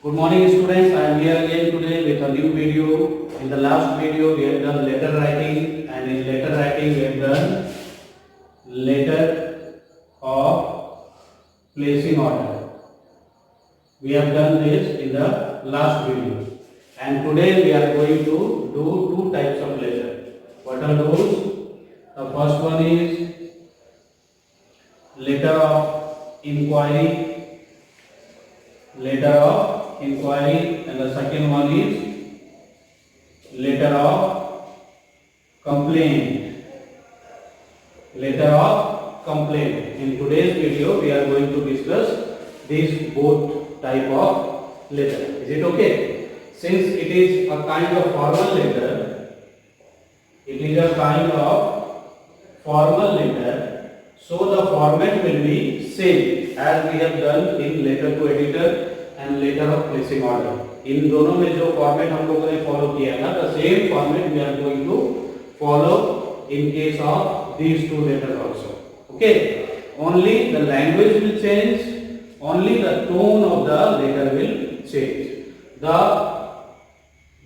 Good morning students, I am here again today with a new video. In the last video we have done letter writing, and in letter writing we have done letter of placing order. We have done this in the last video, and today we are going to do two types of letter. What are those? The first one is letter of inquiry, and the second one is letter of complaint. In today's video we are going to discuss these both type of letter. Is it okay? Since it is a kind of formal letter, so the format will be same as we have done in letter to editor and letter of placing order. इन दोनों में जो format हम लोगों ने follow किया था, the same format we are going to follow in case of these two letters also. Okay, only the language will change, only the tone of the letter will change. The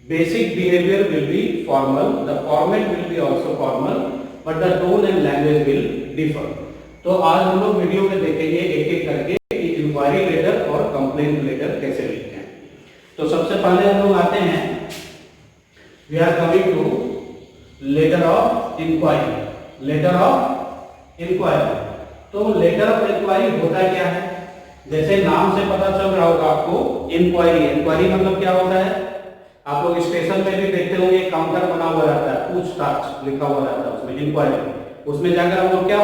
basic behavior will be formal, the format will be also formal, but the tone and language will differ. तो आज हम लोग video में देखेंगे एक एक करके कि इंक्वायरी लेटर और कंप्लेंट लेटर कैसे लिखते हैं. तो सबसे पहले हम लोग आते हैं, we are coming to letter of inquiry. तो लेटर ऑफ इंक्वायरी होता क्या है? जैसे नाम से पता चल रहा होगा आपको, इंक्वायरी मतलब क्या होता है? आप लोग स्टेशन में भी देखते होंगे, काउंटर बना हुआ रहता है, पूछताछ लिखा हुआ रहता है उसमें, इंक्वायरी. उसमें जाकर हम लोग क्या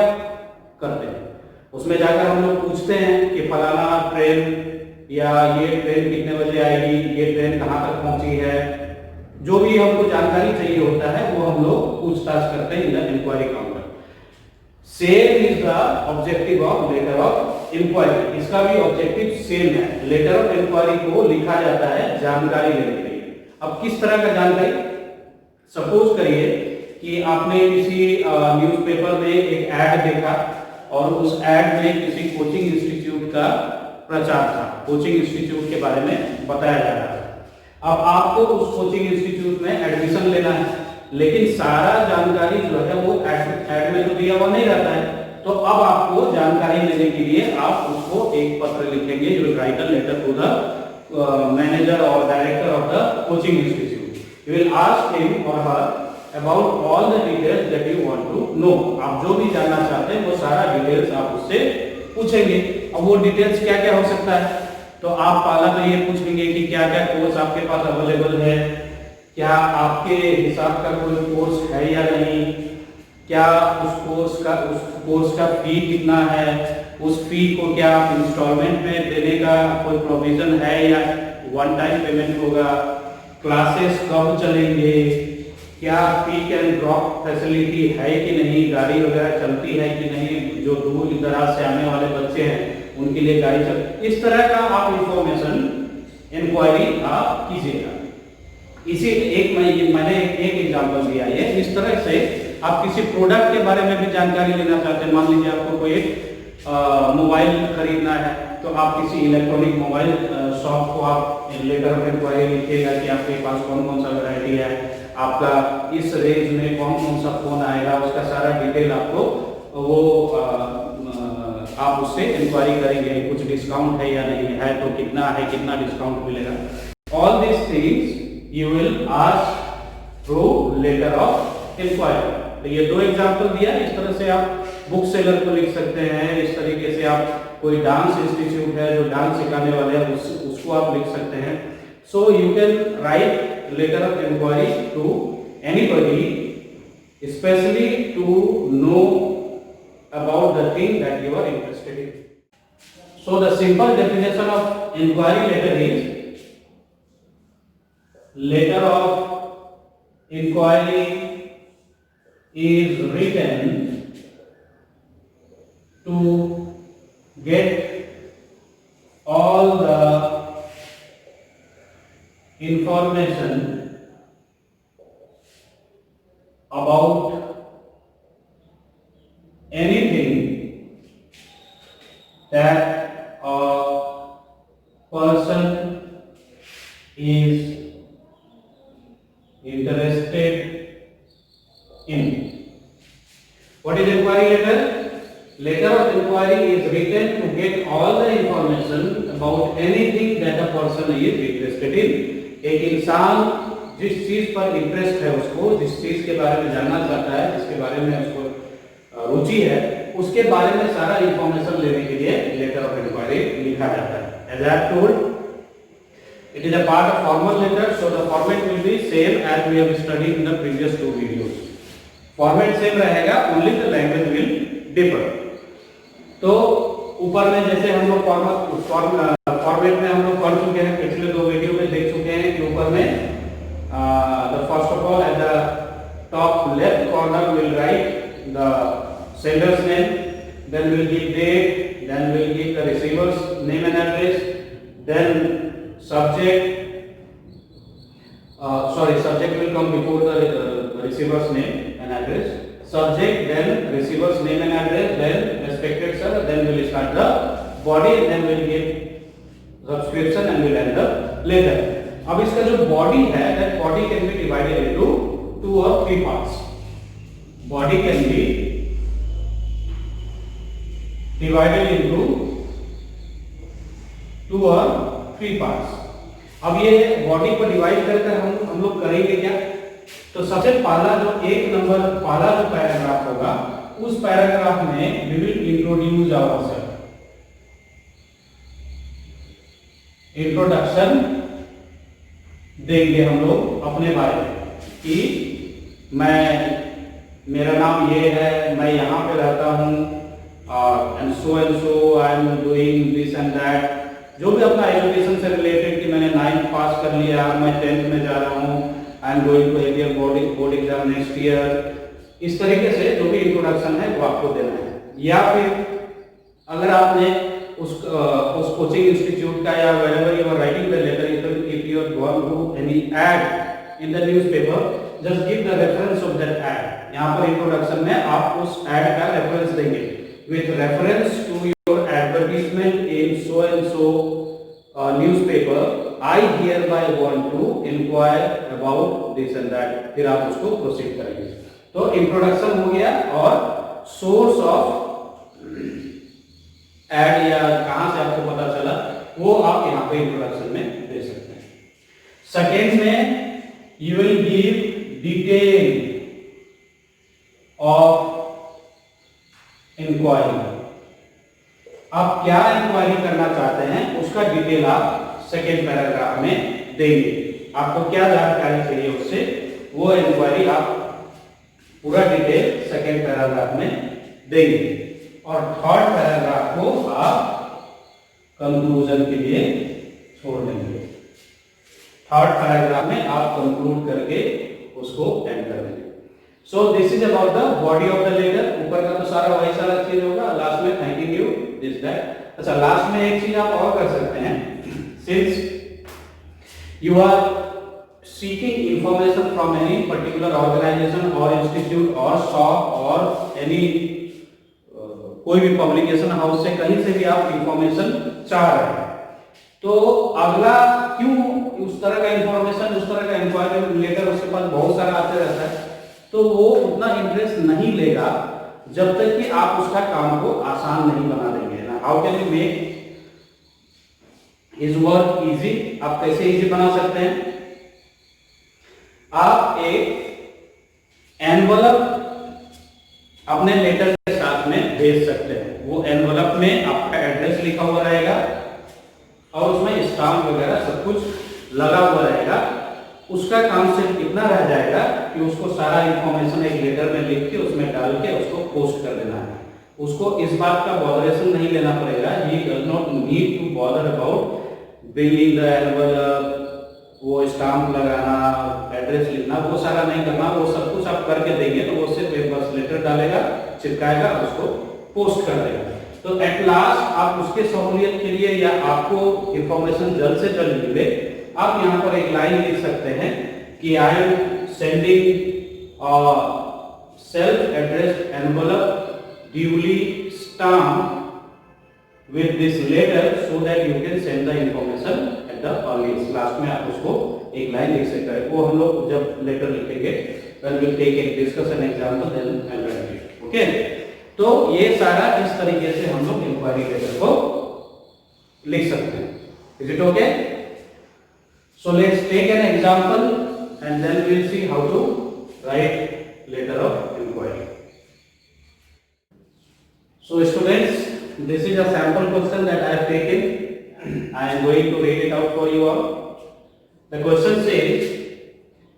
करते हैं? उसमें जाकर हम लोग पूछते हैं कि फलाना ट्रेन या ये ट्रेन कितने बजे आएगी, ये ट्रेन कहाँ तक पहुंची है, जो भी हमको जानकारी चाहिए होता है वो हम लोग पूछताछ करते हैं in the inquiry counter. Same is the objective of letter of inquiry. इसका भी ऑब्जेक्टिव सेम है. लेटर ऑफ इंक्वायरी को लिखा जाता है जानकारी लेने के लिए. अब किस तरह का जानकारी? सपोज करिए कि आपने किसी न्यूज़पेपर में एक ऐड देखा और उस ऐड में किसी कोचिंग इंस्टीट्यूट का प्रचार था, कोचिंग इंस्टीट्यूट के बारे में बताया जा रहा है. अब आपको उस कोचिंग इंस्टीट्यूट में एडमिशन लेना है, लेकिन सारा जानकारी जो है वो ऐड में तो दिया हुआ नहीं रहता है. तो अब आपको जानकारी लेने के लिए आप उसको एक पत्र लिखेंगे. You will write a letter to the manager or director of the coaching institute. You will ask him or her about all the details that you want to know. आप जो भी जानना चाहते हैं वो सारा डिटेल्स आप उससे पूछेंगे. अब वो डिटेल्स क्या क्या हो सकता है? तो आप पहला तो ये पूछेंगे कि क्या क्या कोर्स आपके पास अवेलेबल है, क्या आपके हिसाब का कोई कोर्स है या नहीं, क्या उस कोर्स का फी कितना है, उस फी को क्या इंस्टॉलमेंट में देने का कोई प्रोविजन है या वन टाइम पेमेंट होगा, क्लासेस कब चलेंगे, क्या पिक एंड ड्रॉप फैसिलिटी है कि नहीं, गाड़ी वगैरह चलती है कि नहीं, जो दूर दराज से आने वाले बच्चे हैं उनके लिए गाड़ी चल. इस तरह का आप इंफॉर्मेशन इंक्वायरी आप कीजिएगा. इसी मैंने एक एग्जांपल दिया है. इस तरह से आप किसी प्रोडक्ट के बारे में भी जानकारी लेना चाहते हैं. मान लीजिए आपको कोई मोबाइल खरीदना है, तो आप किसी इलेक्ट्रॉनिक मोबाइल शॉप को आप लेटर ऑफ इंक्वायरी लिखिएगा कि आपके पास कौन कौन सा वैरायटी है, आपका इस रेंज में कौन कौन सा फोन आएगा, उसका सारा डिटेल आपको वो आप उससे इंक्वायरी करेंगे. कुछ डिस्काउंट है या नहीं है, तो कितना है, कितना डिस्काउंट मिलेगा. All this things you will ask through letter of inquiry. तो ये दो एग्जांपल दिया. इस तरह से आप बुक सेलर को लिख सकते हैं. इस तरीके से आप कोई डांस इंस्टीट्यूट है जो डांस सिखाने वाले हैं उसको आप लिख सकते हैं. So you can write letter of inquiry to anybody, especially to know about the thing that you are interested in. So the simple definition of inquiry letter is, letter of inquiry is written to get all the information about anything that a person is interested in. What is inquiry letter? Letter of inquiry is written to get all the information about anything that a person is interested in. एक इंसान जिस चीज पर interest है, उसको जिस चीज के बारे में जानना चाहता है, जिसके बारे में उसको रुचि है, उसके बारे में सारा इंफॉर्मेशन लेने के लिए लेटर ऑफ इंक्वायरी लिखा जाता है. As I have told, it is a part of formal letter, so the format will be same as we have studied in the previous two videos. Format same रहेगा, only the language will differ. तो ऊपर में जैसे हम लोग format में हम लोग पढ़ चुके हैं, पिछले दो वीडियो में देख चुके हैं कि ऊपर में the first of all at the top left corner we'll write the sender's name, then we'll give date, then we'll give the receiver's name and address, then subject will come before the receiver's name and address, subject, then receiver's name and address, then respected sir, then we'll start the body, and then we'll give subscription and we'll end the letter. अब इसका जो body है, that body can be divided into 2 or 3 parts. Body can be divided into 2 or 3 parts. अब ये body को divide करकर हम लोग करेंगे क्या? तो सबसे पहला जो पहला जो पैराग्राफ होगा, उस पैराग्राफ में we will introduce ourselves. Introduction देंगे हम लोग अपने बारे में कि मेरा नाम ये है, मैं यहाँ पे रहता हूँ, and so I am doing this and that. जो भी अपना एजुकेशन से रिलेटेड कि मैंने 9th पास कर लिया, मैं 10th में जा रहा हूँ, I am going to APR board exam next year, इस तरीके से जो भी इंट्रोडक्शन है वो आपको देना है. या फिर अगर आपने उस कोचिंग इंस्टीट्यूट का या wherever you are writing the letter, if you are going to any ad in the newspaper, just give the reference of that ad. यहाँ पर इंट्रोडक्शन में आप उस ad का रेफरेंस देंगे. With reference to your advertisement in so and so newspaper, I hereby want to inquire about this and that. फिर आप उसको प्रोसीड करेंगे. तो इंट्रोडक्शन हो गया, और सोर्स ऑफ एड या कहां से आपको पता चला वो आप यहाँ पे इंट्रोडक्शन में दे सकते हैं. सेकेंड में you will give detail of inquiry. आप क्या इंक्वायरी करना चाहते हैं उसका डिटेल आप सेकेंड पैराग्राफ में देंगे. आपको क्या जानकारी चाहिए उससे, वो इंक्वायरी आप पूरा डिटेल सेकेंड पैराग्राफ में देंगे. और थर्ड पैराग्राफ को आप कंक्लूजन के लिए छोड़ देंगे. थर्ड पैराग्राफ में आप कंक्लूड करके उसको एंड कर देंगे. So this is about the body of the letter. ऊपर का तो सारा वही सारा चीज होगा. लास्ट में थैंकिंग यू दिस दैट. अच्छा, लास्ट में एक चीज आप और कर सकते हैं. Since you are seeking information from any particular organization or institute or shop or any कोई भी पब्लिकेशन हाउस से कहीं से भी आप इंफॉर्मेशन चाह रहे हैं, तो अगला क्यों उस तरह का इंफॉर्मेशन, उस तरह का इंक्वायरी लेटर उसके पास बहुत सारा आते रहता है, तो वो उतना इंटरेस्ट नहीं लेगा जब तक कि आप उसका काम को आसान नहीं बना देंगे ना. How can you make his work easy? आप कैसे इजी बना सकते हैं? आप एक एनवलप अपने लेटर के साथ में भेज सकते हैं. वो एनवलप में आपका एड्रेस लिखा हुआ रहेगा और उसमें स्टाम्प वगैरह सब कुछ लगा हुआ रहेगा. उसका काम सिर्फ इतना रह जाएगा कि उसको सारा इंफॉर्मेशन एक लेटर में लिख के उसमें डाल के उसको पोस्ट कर देना है. उसको इस बात का बॉदरेशन नहीं लेना पड़ेगा. He does not need to bother about bringing the envelope, वो स्टाम्प लगाना, एड्रेस लिखना, वो सारा नहीं करना. वो सब कुछ आप करके देंगे तो वो सिर्फ एक बस लेटर डालेगा, चिपकाएगा, उसको पोस्ट कर देगा. तो एट लास्ट आप उसके सहूलियत के लिए या आपको इंफॉर्मेशन जल्द से जल्द मिले, आप यहाँ पर एक लाइन लिख सकते हैं कि I am sending self addressed envelope duly stamp with this letter so that you can send the information at the earliest. Last में आप उसको एक लाइन लिख सकते हैं, वो हम लोग जब लेटर लिखेंगे when we'll take a discussion example then I'll write it. Okay, तो ये सारा इस तरीके से हम लोग इंक्वायरी लेटर को लिख सकते हैं. Is it okay? So let's take an example and then we'll see how to write letter of inquiry. So students, this is a sample question that I have taken. I am going to read it out for you all. The question says,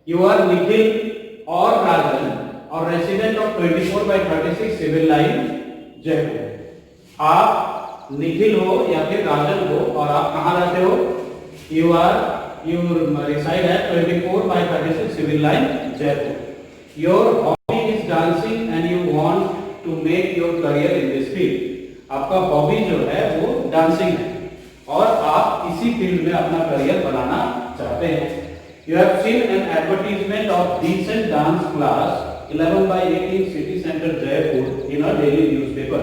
you are Nikhil or Rajan or resident of 24 by 36 civil line Jaipur. आप निखिल हो या फिर राजन हो और आप कहाँ रहते हो? You reside at 24 by 36 civil line Jaipur. Your hobby is dancing and you want to make your career in this field. आपका हॉबी जो है वो डांसिंग है और आप इसी फील्ड में अपना करियर बनाना चाहते हैं. You have seen an advertisement of decent dance class 11 by 18 City Center Jaipur in a daily newspaper.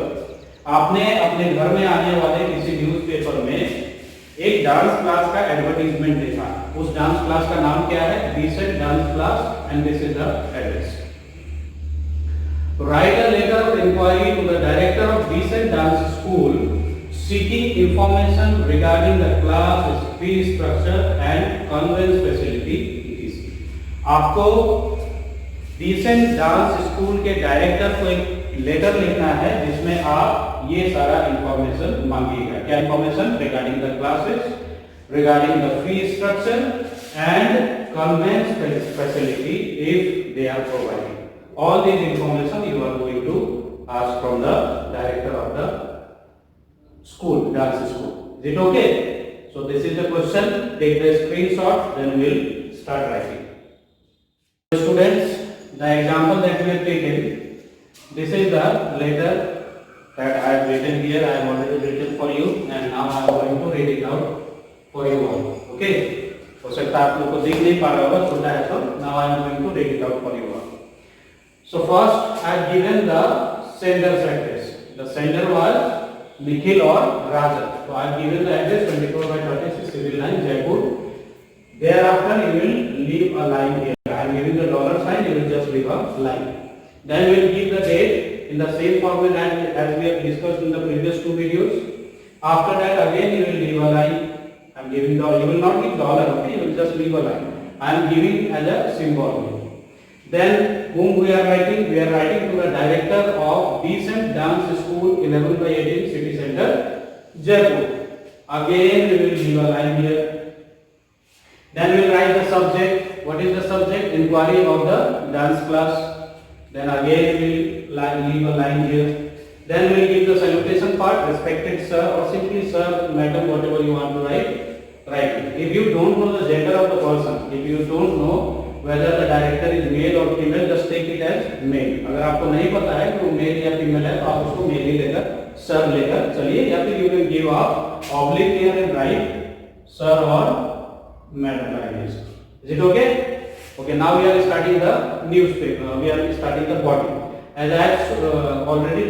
आपने अपने घर में आने वाले किसी न्यूज़पेपर में एक डांस क्लास का एडवर्टाइजमेंट देखा. उस डांस क्लास का नाम क्या है? Decent dance class and this is the address. Write a letter of inquiry to the director of Decent Dance School seeking information regarding the class, fee structure and conveyance facility. आपको Decent Dance School के director को एक letter लिखना है जिसमें आप ये सारा इंफॉर्मेशन मांगिएगा. क्या information? Regarding the classes, regarding the fee structure and conveyance facility if they are provided. All these information you are going to ask from the director of the school, dance school. Is it okay? So this is the question. Take the screenshot, then we will start writing. Students, the example that we have taken, this is the letter that I have written here. I have already written for you, and now I am going to read it out for you all. Okay? हो सकता है आप लोगों को दिख नहीं पा रहा होगा, छोटा है तो. Now I am going to read it out for you all. So first I have given the sender's address. The sender was Nikhil or Rajan. So I have given the address 24 by 36 civil line Jaipur. Thereafter you will leave a line here. I am giving the dollar sign. You will just leave a line. Then we will give the date in the same format as we have discussed in the previous two videos. After that again you will leave a line. I am giving the. You will not give dollar. Okay. You will just leave a line. I am giving as a symbol. Then whom we are writing? We are writing to the director of Decent Dance School 11 by 18 City Center Jaipur. Again we will leave a line here. Then we will write the subject. What is the subject? Inquiry of the dance class. Then again we will leave a line here. Then we will give the salutation part, respected sir or simply sir, madam, whatever you want to write, write it. If you don't know the gender of the person, if you don't know whether the director is male or female, just take it as male. अगर आपको नहीं पता है कि वो mail या female है तो आप उसको मेल ही लेकर सर लेकर चलिए, या फिर you can give up oblique here and write sir or madam like this. Is it okay? Okay. Now we are starting the newspaper. We are starting the body. As I have already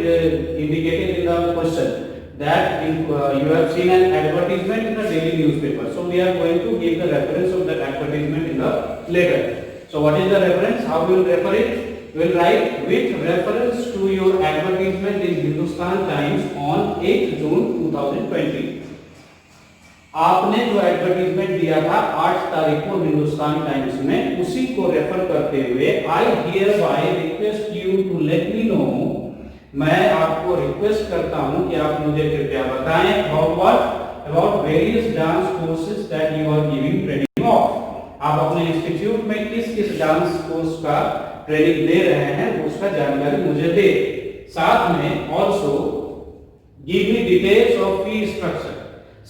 indicated in the question that you have seen an advertisement in the daily newspaper. So we are going to give the reference of that advertisement in the letter. So what is the reference? How we will refer it? We will write with reference to your advertisement in Hindustan Times on 8 June 2020. आपने जो advertisement दिया था 8 तारीख को Hindustan times में, उसी को refer करते हुए I hereby request you to let me know, मैं आपको रिक्वेस्ट करता हूं कि आप मुझे कृपया बताएं about various dance courses that you are giving training of. आप अपने इंस्टीट्यूट में किस किस डांस कोर्स का ट्रेनिंग दे रहे हैं उसका जानकारी मुझे दे. साथ में also give me details of fee structure,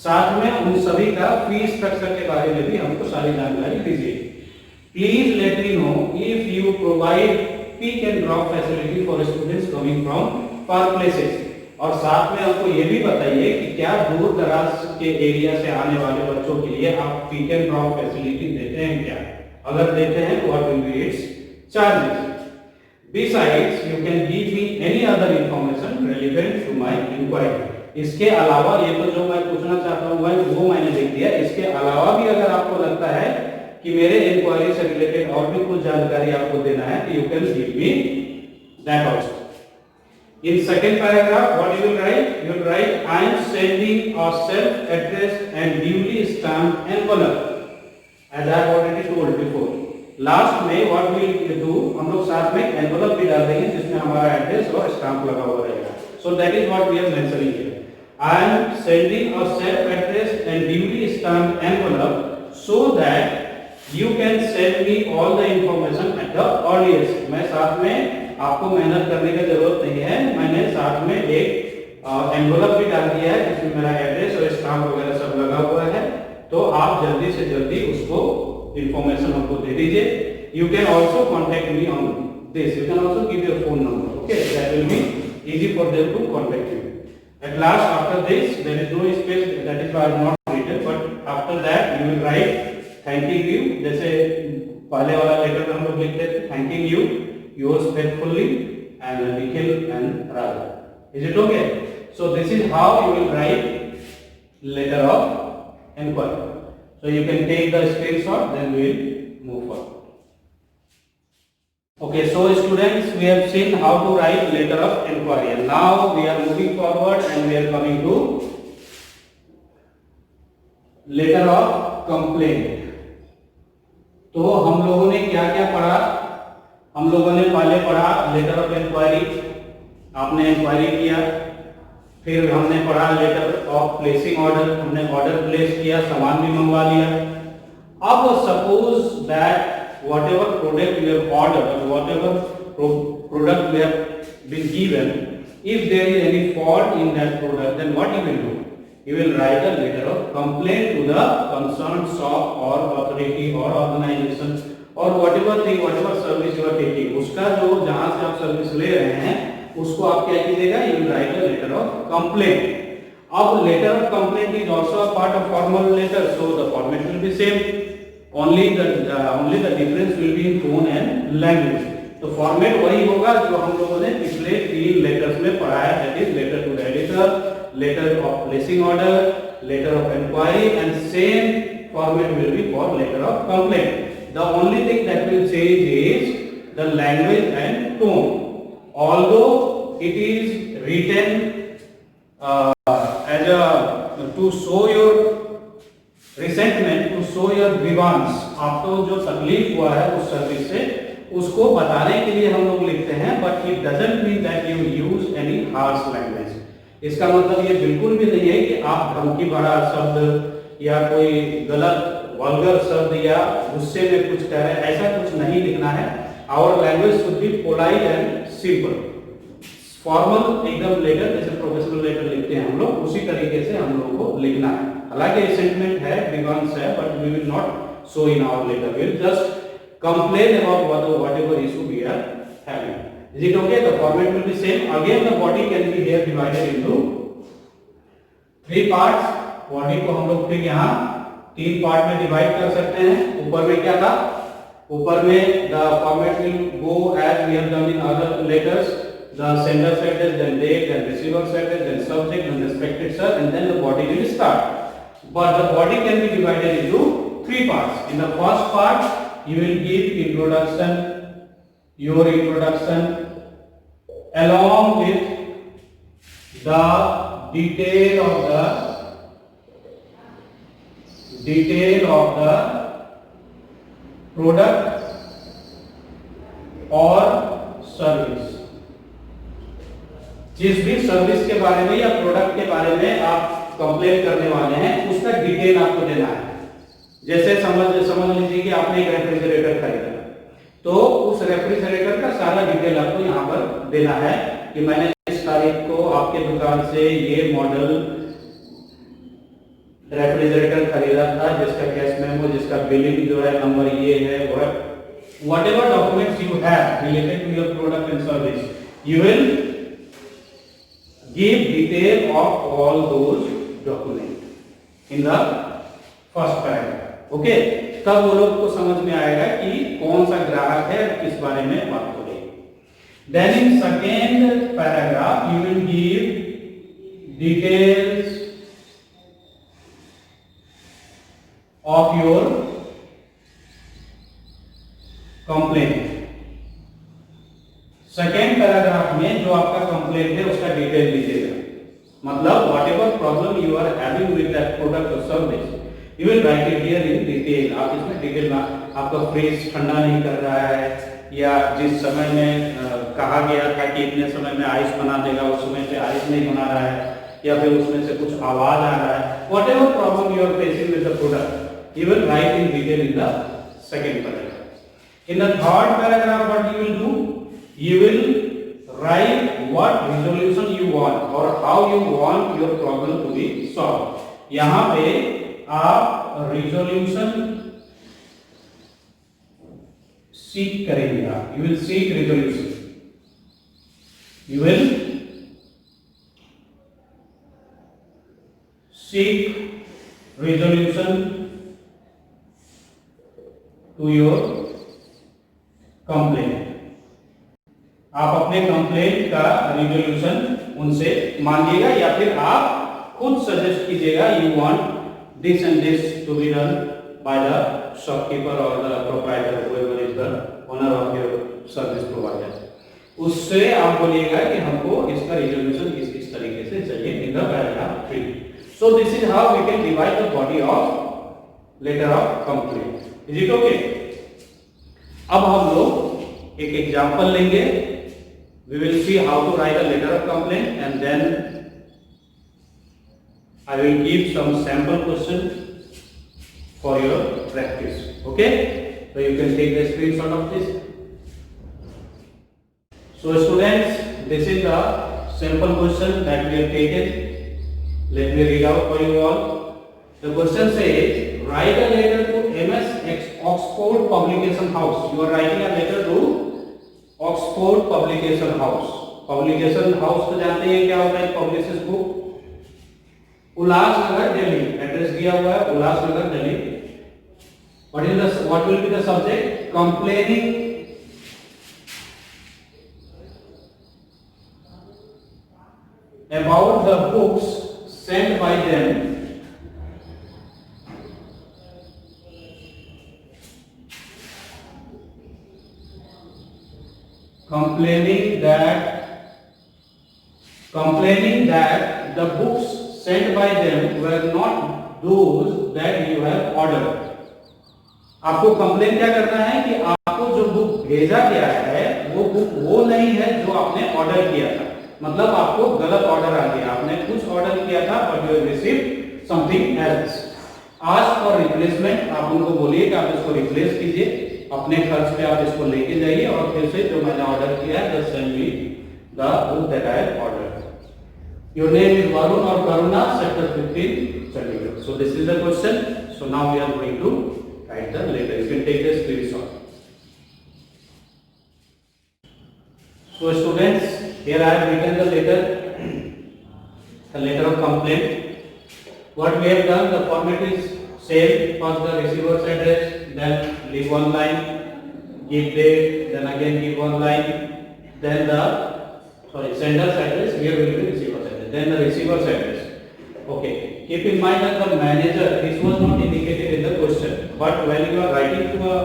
साथ में उन सभी का फी स्ट्रक्चर के बारे में भी हमको सारी जानकारी दीजिए. Please let me know if you provide pick and drop facility for students coming from far places. और साथ में हमको ये भी बताइए कि क्या दूर दराज के एरिया से आने वाले बच्चों के लिए आप पिक एंड ड्रॉप फैसिलिटी देते हैं क्या? अगर देते हैं तो what will be it's charges. Besides, you can give me any other information relevant to my inquiry. इसके अलावा ये तो जो मैं पूछना चाहता हूँ भाई वो मैंने लिख दिया, इसके अलावा भी अगर आपको लगता है कि मेरे इंक्वायरी से रिलेटेड और भी कुछ जानकारी आपको देना है तो you can give me that also. In second paragraph, what you will write? You will write, I am sending a self-addressed and duly stamped envelope, as I have already told before. Last में what we will do, हम लोग साथ में envelope भी डाल देंगे जिसमें हमारा एड्रेस और स्टाम्प लगा हुआ रहेगा. So that is what we are mentioning here. I am sending a self-addressed and duly stamped envelope so that you can send me all the information at the earliest. मैं साथ में आपको मेहनत करने की जरूरत नहीं है, मैंने साथ में एक एनवलप भी डाल दिया है जिसमें मेरा एड्रेस और स्टाम्प वगैरह सब लगा हुआ है, तो आप जल्दी से जल्दी उसको इंफॉर्मेशन हमको दे दीजिए. You can also contact me on this, you can also give your phone number, okay, that will be easy for them to contact you. At last after this there is no space, that is why I have not written, but after that you will write thanking you, जैसे पहले वाला लेटर में हम लोग लिखते थे thanking you yours faithfully and Nikhil and Raja. Is it okay? So this is how you will write letter of inquiry. So you can take the screenshot, then we will move forward. Okay, so students, we have seen how to write letter of inquiry, and now we are moving forward and we are coming to letter of complaint. तो हम लोगों ने क्या क्या पढ़ा? हम लोगों ने पहले पढ़ा लेटर ऑफ इंक्वायरी, आपने इंक्वायरी किया, फिर हमने पढ़ा लेटर ऑफ प्लेसिंग ऑर्डर, हमने ऑर्डर प्लेस किया, सामान भी मंगवा लिया. अब suppose that whatever product you have ordered or whatever product you have been given, if there is any fault in that product, then what you will do? You will write a letter of complaint to the concerned shop or authority or organization or whatever thing, whatever service you are taking, उसका जो जहाँ से आप service ले रहे हैं उसको आप क्या कीजिएगा? You will write a letter of complaint. अब letter of complaint is also a part of formal letter, so the format will be same. Only the difference will be in tone and language. तो format वही होगा जो हम लोगों ने पिछले 3 letters में पढ़ा है, that is letter to the editor, letter of placing order, letter of inquiry, and same format will be for letter of complaint. The only thing that will change is the language and tone. Although it is written as a to show your resentment, to show your grievance, आपको जो तकलीफ हुआ है उस service से उसको बताने के लिए हम लोग लिखते हैं, but it doesn't mean that you use any harsh language. इसका मतलब ये बिल्कुल भी नहीं है कि आप धमकी भरा शब्द या कोई गलत वल्गर शब्द या गुस्से में कुछ कह रहे हैं, ऐसा कुछ नहीं लिखना है. Our language should be polite and simple. Formal एकदम लेटर जैसे प्रोफेशनल लेटर लिखते हैं हम लोग, उसी तरीके से हम लोगों को लिखना है. हालांकि रिसेंटमेंट है, ग्रीवांस है, but we will not show in our letter, we will just complain about whatever issue we are having. Is it okay? The format will be same. Again the body can be here divided into 3 parts. Body को हम लोग फिर यहाँ 3 part में divide कर सकते हैं. ऊपर में क्या था? ऊपर में the format will go as we have done in other letters. The sender's address, then date, then receiver's address, then subject, then respected sir, and then the body will start. But the body can be divided into 3 parts. In the first part you will give introduction, your introduction, along with the detail of the product or service. जिस भी service के बारे में या product के बारे में आप कंप्लेन करने वाले हैं उसका डिटेल आपको देना है. जैसे समझ लीजिए कि आपने एक रेफ्रिजरेटर खरीदा, तो उस रेफ्रिजरेटर का सारा डिटेल आपको यहाँ पर देना है कि मैंने इस तारीख को आपके दुकान से ये मॉडल रेफ्रिजरेटर खरीदा था, जिसका कैश मेमो, जिसका बिलिंग जो है नंबर ये है, whatever documents you have related to your product and service, you will give detail of all those documents in the first paragraph. Okay, तब वो लोग को समझ में आएगा कि कौन सा ग्राहक है, किस बारे में बात हो रही है. Then in second paragraph you will give details of your complaint। Second paragraph में जो आपका कंप्लेंट है उसका डिटेल दीजिएगा, मतलब whatever problem you are having with that product or service you will write it here in detail. आप इसमें detail में आपका फ्रिज ठंडा नहीं कर रहा है, या जिस समय में कहा गया था कि इतने समय में आइस बना देगा उस समय पे आइस नहीं बना रहा है, या फिर उसमें से कुछ आवाज आ रहा है, whatever problem you are facing with the product you will write in detail in the second paragraph. In the third paragraph what you will do, you will write what resolution you want or how you want your problem to be solved। यहां पे आप resolution seek करेंगे, आप you will seek resolution, you will seek resolution to your complaint। आप अपने complaint का resolution उनसे मांगिएगा, या फिर आप खुद सजेस्ट कीजिएगा you want this and this to be done by the shopkeeper or the proprietor whoever is the owner of your service provider. उससे आप बोलिएगा कि हमको इसका रिजोल्यूशन इस तरीके से चाहिए in the paragraph 3। So this is how we can divide the body of letter of complaint. Is it okay? अब हम लोग एक एग्जांपल लेंगे। We will see how to write a letter of complaint, and then I will give some sample questions for your practice. Okay? So you can take the screenshot of this. So students, this is the sample question that we have taken. Let me read out for you all. The question says, write a letter to MS Oxford Publication House. You are writing a letter to Oxford publication house. Publication house तो जानते हैं क्या होता है, publishes book. Ulhasnagar Delhi, address दिया हुआ है Ulhasnagar Delhi. What will be the subject? Complaining about the books sent by them complaining that the books sent by them were not those that you have ordered। आपको कंप्लेन क्या करना है कि आपको जो बुक भेजा गया है वो बुक वो नहीं है जो आपने ऑर्डर किया था, मतलब आपको गलत ऑर्डर आ गया, आपने कुछ ऑर्डर किया था but you have received something else. Ask for replacement, आप उनको बोलिए कि आप इसको रिप्लेस कीजिए, अपने खर्च पे आप इसको लेके जाइए और फिर से जो मैंने ऑर्डर किया है just send me the book that I have ordered. Your name is Varun or Karuna, sector 15 Chandigarh. So this is the question. So now we are going to write the letter. You can take the screenshot. So students, here I have written the letter of complaint. What we have done, the format is same, first the receiver's address, then leave one line, give date, then again give one line, then the sender's address, here will be receiver's address, then the receiver's address. Okay, keep in mind that the manager, this was not indicated in the question, but when you are writing to a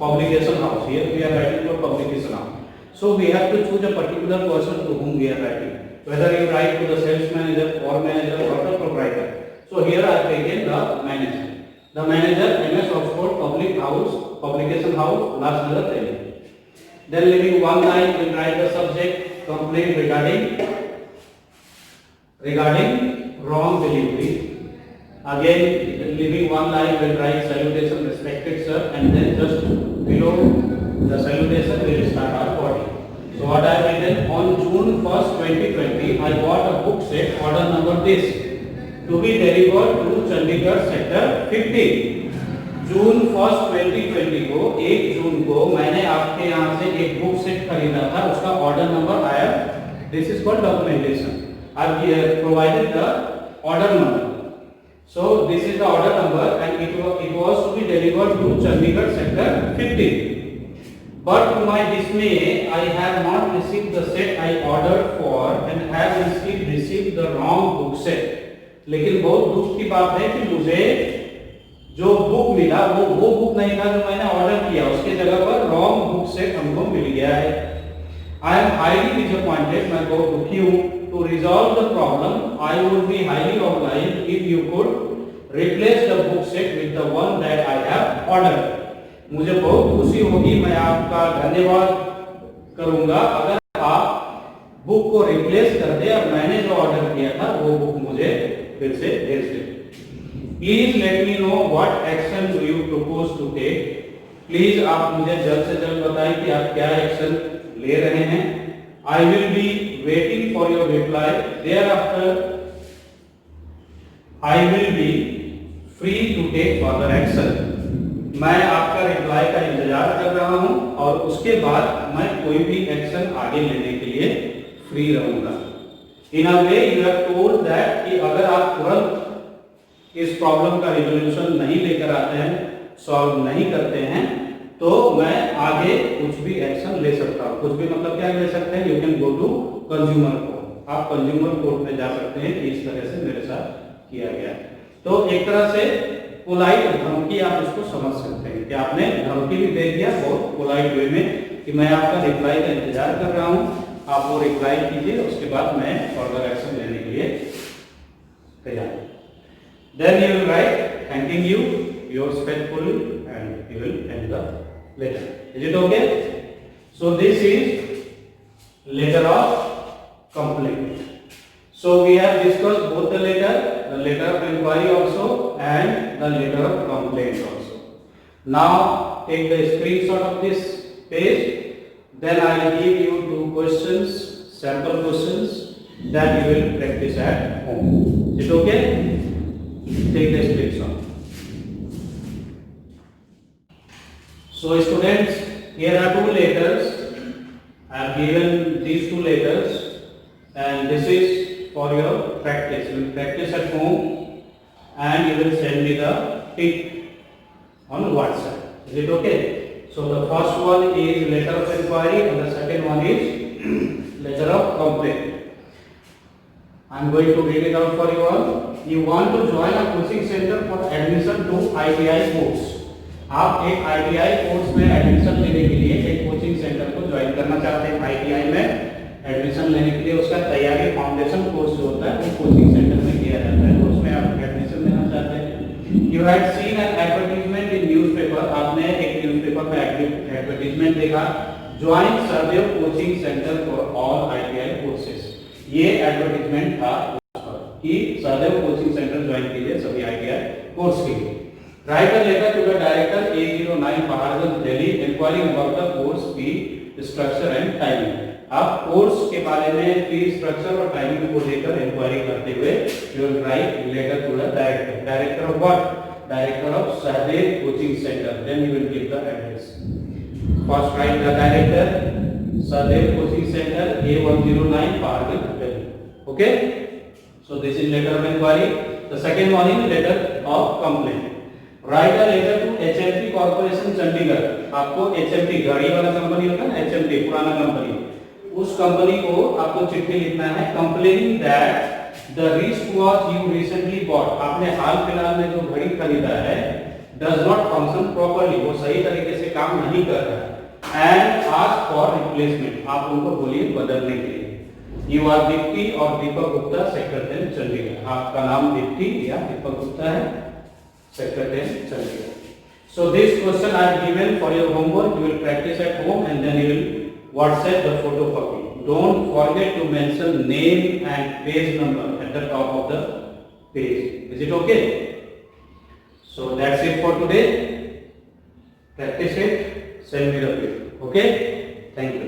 publication house, here we are writing to a publication house, so we have to choose a particular person to whom we are writing, whether you write to the sales manager or the proprietor. So here I have taken the manager. The manager, MS Oxford Public House, Publication House, Ulhasnagar, Delhi. Then leaving one line, we will write the subject, complaint regarding wrong delivery. Again, leaving one line, we will write salutation, respected sir, and then just below the salutation, we will start our body. So what I have written, on June 1st, 2020, I bought a book set, order number this, to be delivered to Chandigarh sector 15। June 1st 2020 को 1 जून को मैंने आपके यहाँ से एक book set खरीदा था, उसका ऑर्डर नंबर आया, this is called documentation. I have provided the order number, so this is the order number and it was to be delivered to Chandigarh sector 15। But to my dismay, I have not received the set I ordered for and have instead received the wrong book set. लेकिन बहुत दुख की बात है कि मुझे जो book मिला वो बुक नहीं था जो मैंने ऑर्डर किया, उसके जगह पर रॉन्ग बुक सेट हमको मिल गया है। I am highly disappointed, मैं बहुत दुखी हूँ। To resolve the problem, I would be highly obliged if you could replace the book set with the one that I have ordered. मुझे बहुत खुशी होगी, मैं आपका धन्यवाद करूंगा अगर आप बुक को रिप्लेस कर दे और मैंने जो ऑर्डर किया था वो बुक मुझे फिर से भेज दे। Please let me know what action do you propose to take. Please आप मुझे जल्द से जल्द बताएं कि आप क्या एक्शन ले रहे हैं। I will be waiting for your reply, thereafter I will be free to take further action. मैं आपका रिप्लाई का इंतजार कर रहा हूं और उसके बाद मैं कोई भी एक्शन आगे लेने के लिए फ्री रहूंगा। In a way you have told that कि अगर आप तुरंत इस प्रॉब्लम का रिजोल्यूशन नहीं लेकर आते हैं, सॉल्व नहीं करते हैं, तो मैं आगे कुछ भी एक्शन ले सकता हूं। कुछ भी मतलब क्या ले सकते हैं? You can go to consumer court. आप कंज्यूमर कोर्ट में जा सकते हैं कि इस तरह से मेरे साथ किया गया। तो एक तरह से पोलाइट धमकी आप इसको समझ सकते हैं कि आपने धमकी भी दे दिया बहुत पोलाइट वे में कि मैं आपका रिप्लाई का इंतजार कर रहा हूं, आप वो रिप्लाई कीजिए, उसके बाद मैं फर्दर एक्शन लेने के लिए तैयार हूं। Then you will write thanking you yours faithfully and you will end the letter. Is it okay? So this is letter of complaint. So we have discussed both the letter of inquiry also and the letter of complaint also. Now take the screenshot of this page. Then I will give you 2 questions, sample questions that you will practice at home. Is it okay? Take the screenshot. So students, here are 2 letters. I have given these 2 letters, and this is for your practice. You will practice at home and you will send me the pic on WhatsApp. Is it okay? So the first one is letter of inquiry and the second one is letter of complaint. I am going to read it out for you all. You want to join a coaching center for admission to ITI course. आप एक ITI course में admission लेने के लिए एक coaching centre को join करना चाहते हैं। ITI में एडमिशन लेने के लिए उसका तैयारी फाउंडेशन कोर्स जो होता है वो कोचिंग सेंटर में किया जाता है, तो उसमें आप एडमिशन लेना चाहते हैं। You had seen an advertisement in newspaper. आपने एक न्यूज़पेपर में एडवर्टाइजमेंट देखा, join Sahdev coaching centre for all ITI courses. ये एडवर्टाइजमेंट था कि सहदेव कोचिंग सेंटर ज्वाइन कीजिए सभी ITI कोर्स के लिए। Write a letter to the director 809 Paharganj Delhi inquiring about the course fee structure and timing. आप कोर्स के बारे में फी स्ट्रक्चर और टाइमिंग को लेकर इंक्वायरी करते हुए you will write letter to the director. Director of what? Director of Sahdev coaching centre. Then you will give the address. First write the director Sahdev coaching centre A109 Paharganj Delhi. Okay, so this is letter of inquiry. The second one is letter of complaint. Write a letter to HMT corporation Chandigarh. आपको HMT गाड़ी वाला company होता है ना, HMT पुराना company, उस company को आपको चिट्ठी लिखना है complaining that the wrist watch you recently bot. आपने हाल फिलहाल में जो घड़ी खरीदा है डज नॉट फंक्शन प्रॉपर्ली, वो सही तरीके से काम नहीं कर रहा है, एंड आस्क फॉर रिप्लेसमेंट। आप उनको बोलिए बदलने के लिए। यू आर दीप्ति और दीपक गुप्ता, सेक्टर 10 चंडीगढ़। आपका नाम दीप्ति या दीपक गुप्ता है, sector 10 Chandigarh. So this question I have given for your homework. You will practice at home and then you will WhatsApp the photocopy. Don't forget to mention name and page number at the top of the page. Is it okay? So that's it for today. Practice it. Send me the video. Okay? Thank you.